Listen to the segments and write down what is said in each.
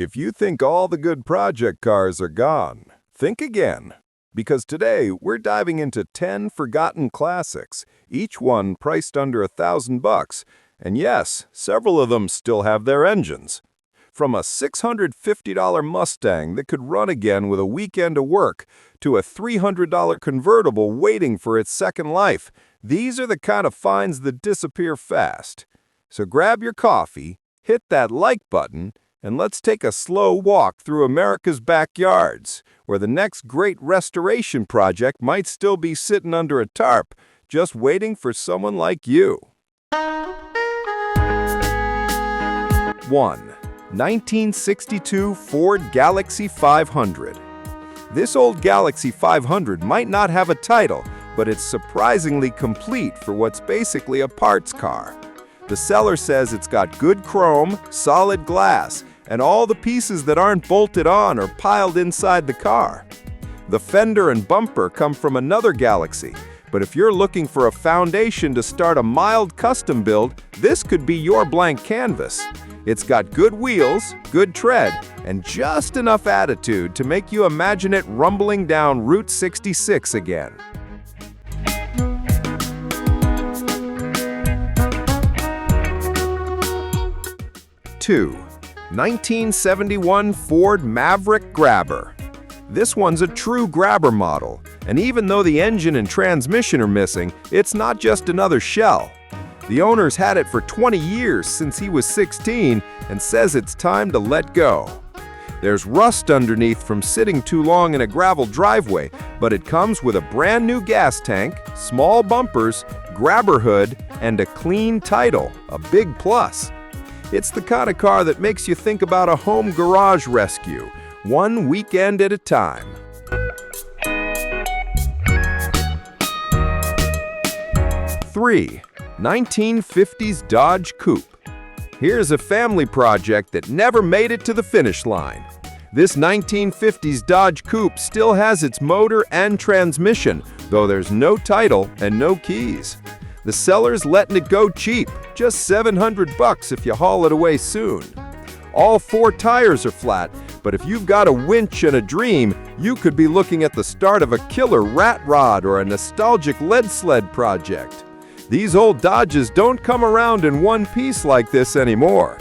If you think all the good project cars are gone, think again. Because today, we're diving into 10 forgotten classics, each one priced under $1,000. And yes, several of them still have their engines. From a $650 Mustang that could run again with a weekend of work to a $300 convertible waiting for its second life, these are the kind of finds that disappear fast. So grab your coffee, hit that like button, and let's take a slow walk through America's backyards, where the next great restoration project might still be sitting under a tarp, just waiting for someone like you. 1. 1962 Ford Galaxie 500. This old Galaxie 500 might not have a title, but it's surprisingly complete for what's basically a parts car. The seller says it's got good chrome, solid glass, and all the pieces that aren't bolted on are piled inside the car. The fender and bumper come from another Galaxie, but if you're looking for a foundation to start a mild custom build, this could be your blank canvas. It's got good wheels, good tread, and just enough attitude to make you imagine it rumbling down Route 66 again. 2. 1971 Ford Maverick Grabber. This one's a true grabber model, and even though the engine and transmission are missing, it's not just another shell. The owner's had it for 20 years since he was 16 and says it's time to let go. There's rust underneath from sitting too long in a gravel driveway, but it comes with a brand new gas tank, small bumpers, grabber hood, and a clean title, a big plus. It's the kind of car that makes you think about a home garage rescue, one weekend at a time. 3. 1950s Dodge Coupe. Here's a family project that never made it to the finish line. This 1950s Dodge Coupe still has its motor and transmission, though there's no title and no keys. The seller's letting it go cheap, just $700 if you haul it away soon. All 4 tires are flat, but if you've got a winch and a dream, you could be looking at the start of a killer rat rod or a nostalgic lead sled project. These old Dodges don't come around in one piece like this anymore.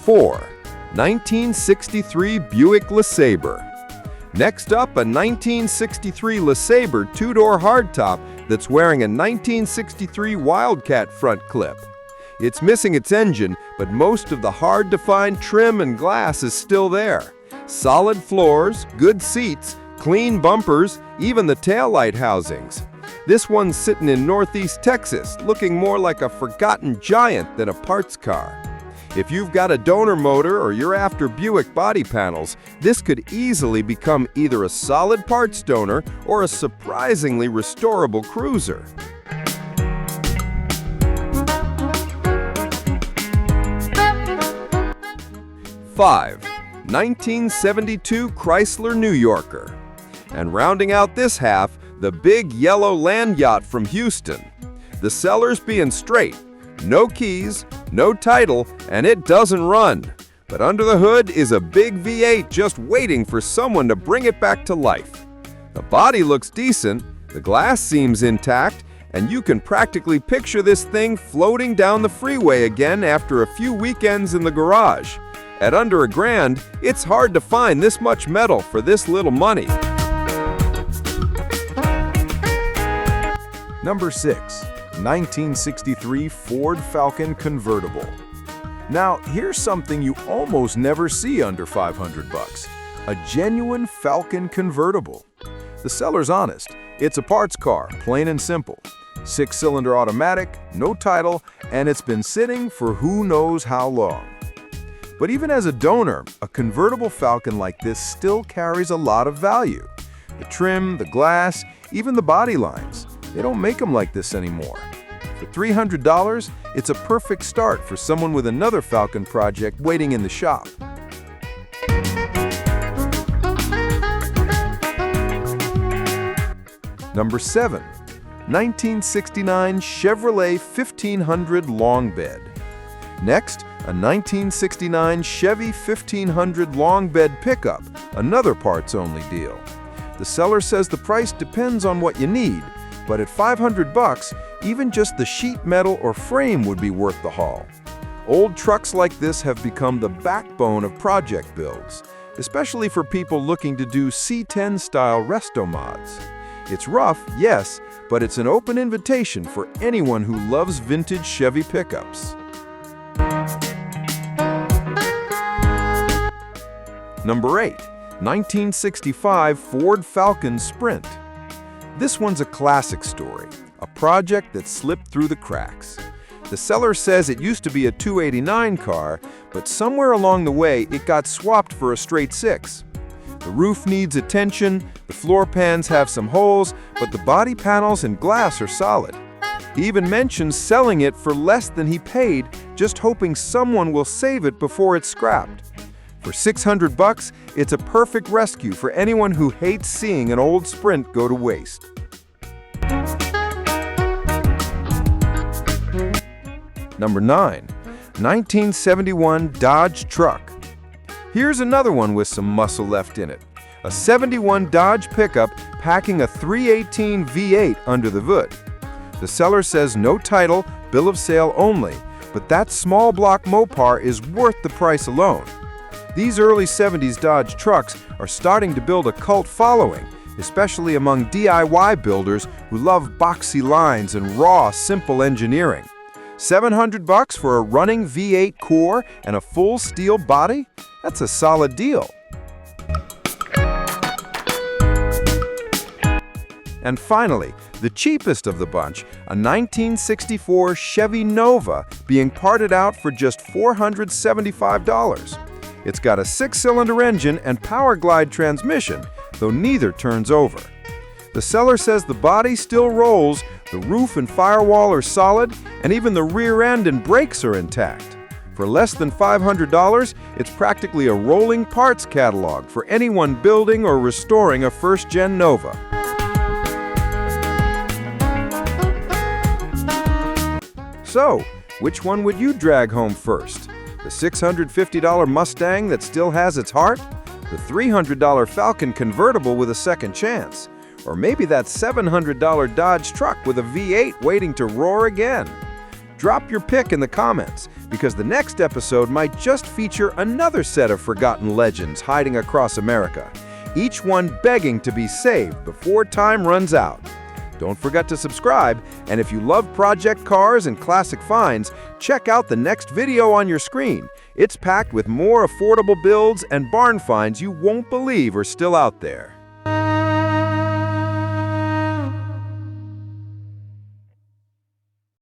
4. 1963 Buick Lesabre. Next up, a 1963 Lesabre two-door hardtop that's wearing a 1963 Wildcat front clip. It's missing its engine, but most of the hard-to-find trim and glass is still there. Solid floors, good seats, clean bumpers, even the taillight housings. This one's sitting in Northeast Texas, looking more like a forgotten giant than a parts car. If you've got a donor motor or you're after Buick body panels, this could easily become either a solid parts donor or a surprisingly restorable cruiser. 5. 1972 Chrysler New Yorker. And rounding out this half, the big yellow land yacht from Houston. The seller's being straight. No keys, no title, and it doesn't run. But under the hood is a big V8 just waiting for someone to bring it back to life. The body looks decent, the glass seems intact, and you can practically picture this thing floating down the freeway again after a few weekends in the garage. At under $1,000, it's hard to find this much metal for this little money. Number 6. 1963 Ford Falcon Convertible. Now, here's something you almost never see under $500. A genuine Falcon convertible. The seller's honest. It's a parts car, plain and simple. 6-cylinder automatic, no title, and it's been sitting for who knows how long. But even as a donor, a convertible Falcon like this still carries a lot of value. The trim, the glass, even the body lines. They don't make them like this anymore. For $300, it's a perfect start for someone with another Falcon project waiting in the shop. Number 7. 1969 Chevrolet 1500 long bed. Next, a 1969 Chevy 1500 long bed pickup, another parts-only deal. The seller says the price depends on what you need, but at $500, even just the sheet metal or frame would be worth the haul. Old trucks like this have become the backbone of project builds, especially for people looking to do C10-style resto mods. It's rough, yes, but it's an open invitation for anyone who loves vintage Chevy pickups. Number 8. 1965 Ford Falcon Sprint. This one's a classic story, a project that slipped through the cracks. The seller says it used to be a 289 car, but somewhere along the way it got swapped for a straight 6. The roof needs attention, the floor pans have some holes, but the body panels and glass are solid. He even mentions selling it for less than he paid, just hoping someone will save it before it's scrapped. For $600, it's a perfect rescue for anyone who hates seeing an old Sprint go to waste. Number 9. 1971 Dodge Truck. Here's another one with some muscle left in it. A 71 Dodge pickup packing a 318 V8 under the hood. The seller says no title, bill of sale only, but that small block Mopar is worth the price alone. These early 70s Dodge trucks are starting to build a cult following, especially among DIY builders who love boxy lines and raw, simple engineering. $700 for a running V8 core and a full steel body? That's a solid deal. And finally, the cheapest of the bunch, a 1964 Chevy Nova being parted out for just $475. It's got a 6-cylinder engine and power glide transmission, though neither turns over. The seller says the body still rolls, the roof and firewall are solid, and even the rear end and brakes are intact. For less than $500, it's practically a rolling parts catalog for anyone building or restoring a first-gen Nova. So, which one would you drag home first? The $650 Mustang that still has its heart? The $300 Falcon convertible with a second chance? Or maybe that $700 Dodge truck with a V8 waiting to roar again? Drop your pick in the comments, because the next episode might just feature another set of forgotten legends hiding across America, each one begging to be saved before time runs out. Don't forget to subscribe, and if you love project cars and classic finds, check out the next video on your screen. It's packed with more affordable builds and barn finds you won't believe are still out there.